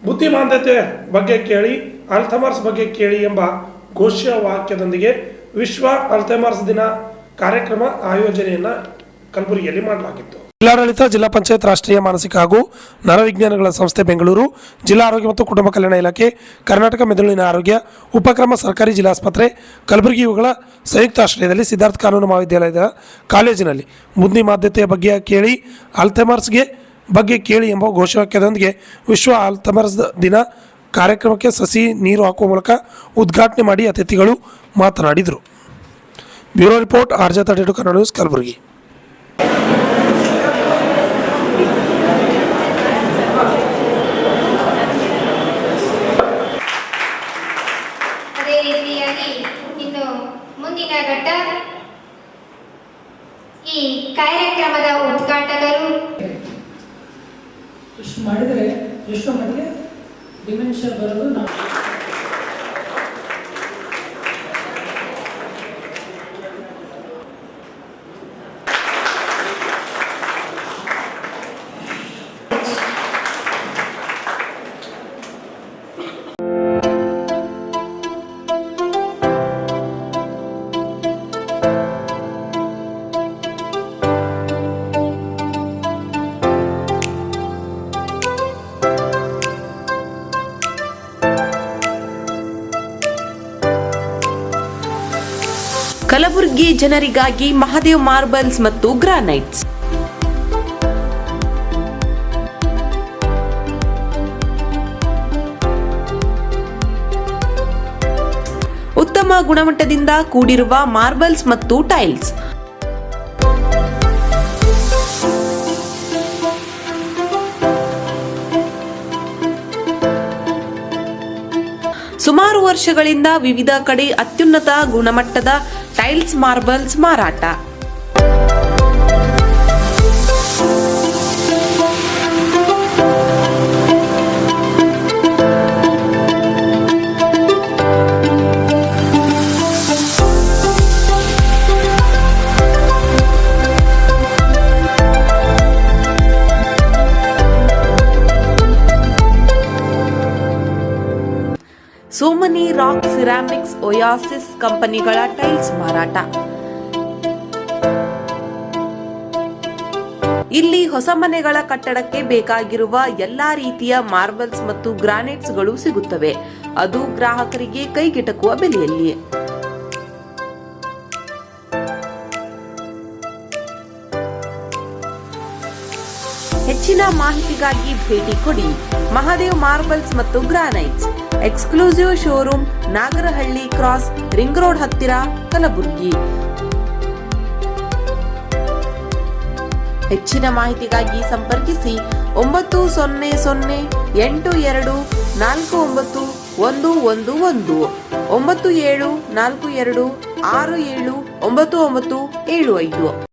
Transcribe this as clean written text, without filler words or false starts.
ಬುದ್ಧಿಮಾಂದ್ಯತೆ ಬಗ್ಗೆ ಕೇಳಿ ಅಲ್ಝೈಮರ್ಸ್ ಬಗ್ಗೆ ಕೇಳಿ ಎಂಬ ಘೋಷವಾಕ್ಯದೊಂದಿಗೆ ವಿಶ್ವ ಅಲ್ಝೈಮರ್ಸ್ ದಿನ ಕಾರ್ಯಕ್ರಮ ಆಯೋಜನೆಯನ್ನು ಕಲಬುರಗಿಯಲ್ಲಿ ಮಾಡಲಾಗಿತ್ತು. ಜಿಲ್ಲಾಡಳಿತ, ಜಿಲ್ಲಾ ಪಂಚಾಯತ್, ರಾಷ್ಟ್ರೀಯ ಮಾನಸಿಕ ಹಾಗೂ ನರವಿಜ್ಞಾನಗಳ ಸಂಸ್ಥೆ ಬೆಂಗಳೂರು, ಜಿಲ್ಲಾ ಆರೋಗ್ಯ ಮತ್ತು ಕುಟುಂಬ ಕಲ್ಯಾಣ ಇಲಾಖೆ, ಕರ್ನಾಟಕ ಮೆದುಳಿನ ಆರೋಗ್ಯ ಉಪಕ್ರಮ, ಸರ್ಕಾರಿ ಜಿಲ್ಲಾಸ್ಪತ್ರೆ ಕಲಬುರಗಿ ಇವುಗಳ ಸಂಯುಕ್ತ ಆಶ್ರಯದಲ್ಲಿ ಸಿದ್ಧಾರ್ಥ ಕಾನೂನು ಮಹಾವಿದ್ಯಾಲಯದ ಕಾಲೇಜಿನಲ್ಲಿ ಬುದ್ಧಿಮಾಂದ್ಯತೆಯ ಬಗ್ಗೆ ಕೇಳಿ ಅಲ್ಝೈಮರ್ಸ್ಗೆ ಬಗ್ಗೆ ಕೇಳಿ ಎಂಬ ಘೋಷವಾಕ್ಯದೊಂದಿಗೆ ವಿಶ್ವ ಅಲ್ಝೈಮರ್ಸ್ ದಿನ ಕಾರ್ಯಕ್ರಮಕ್ಕೆ ಸಸಿ ನೀರು ಹಾಕುವ ಮೂಲಕ ಉದ್ಘಾಟನೆ ಮಾಡಿ ಅತಿಥಿಗಳು ಮಾತನಾಡಿದರು. Bureau report, RJ32 Kannada news, Kalaburagi. ಅದೇ ರೀತಿಯಾಗಿ ಇನ್ನು ಮುಂದಿನ ಘಟ್ಟ ಈ ಕಾರ್ಯಕ್ರಮದ ಉದ್ಘಾಟಕರು ಇಷ್ಟು ಮಾಡಿದರೆ ಎಷ್ಟೋ ಮಟ್ಟಿಗೆ ಡಿಮೆನ್ಷಿಯಾ ಬರೋದು ನಾವು ಕಲಬುರಗಿ ಜನರಿಗಾಗಿ ಮಹಾದೇವ್ ಮಾರ್ಬಲ್ಸ್ ಮತ್ತು ಗ್ರಾನೈಟ್ಸ್. ಉತ್ತಮ ಗುಣಮಟ್ಟದಿಂದ ಕೂಡಿರುವ ಮಾರ್ಬಲ್ಸ್ ಮತ್ತು ಟೈಲ್ಸ್. ಸುಮಾರು ವರ್ಷಗಳಿಂದ ವಿವಿಧ ಕಡೆ ಅತ್ಯುನ್ನತ ಗುಣಮಟ್ಟದ ಟೈಲ್ಸ್, ಮಾರ್ಬಲ್ಸ್ ಮಾರಾಟ. ಸೋಮನಿ ರಾಕ್, ಸಿರಾಮಿಕ್ಸ್, ಒಯಾಸಿಸ್ ಕಂಪನಿಗಳ ಟೈಲ್ಸ್ ಮಾರಾಟ. ಇಲ್ಲಿ ಹೊಸ ಮನೆಗಳ ಕಟ್ಟಡಕ್ಕೆ ಬೇಕಾಗಿರುವ ಎಲ್ಲಾ ರೀತಿಯ ಮಾರ್ಬಲ್ಸ್ ಮತ್ತು ಗ್ರಾನೈಟ್ಸ್ಗಳು ಸಿಗುತ್ತವೆ, ಅದು ಗ್ರಾಹಕರಿಗೆ ಕೈಗೆಟಕುವ ಬೆಲೆಯಲ್ಲಿ. ಹೆಚ್ಚಿನ ಮಾಹಿತಿಗಾಗಿ ಭೇಟಿ ಕೊಡಿ. ಮಹಾದೇವ್ ಮಾರ್ಬಲ್ಸ್ ಮತ್ತು granites, exclusive showroom, Nagarahalli cross, ring road ಹತ್ತಿರ, ಕಲಬುರಗಿ. ಹೆಚ್ಚಿನ ಮಾಹಿತಿಗಾಗಿ ಸಂಪರ್ಕಿಸಿ 9008249111 9742679975.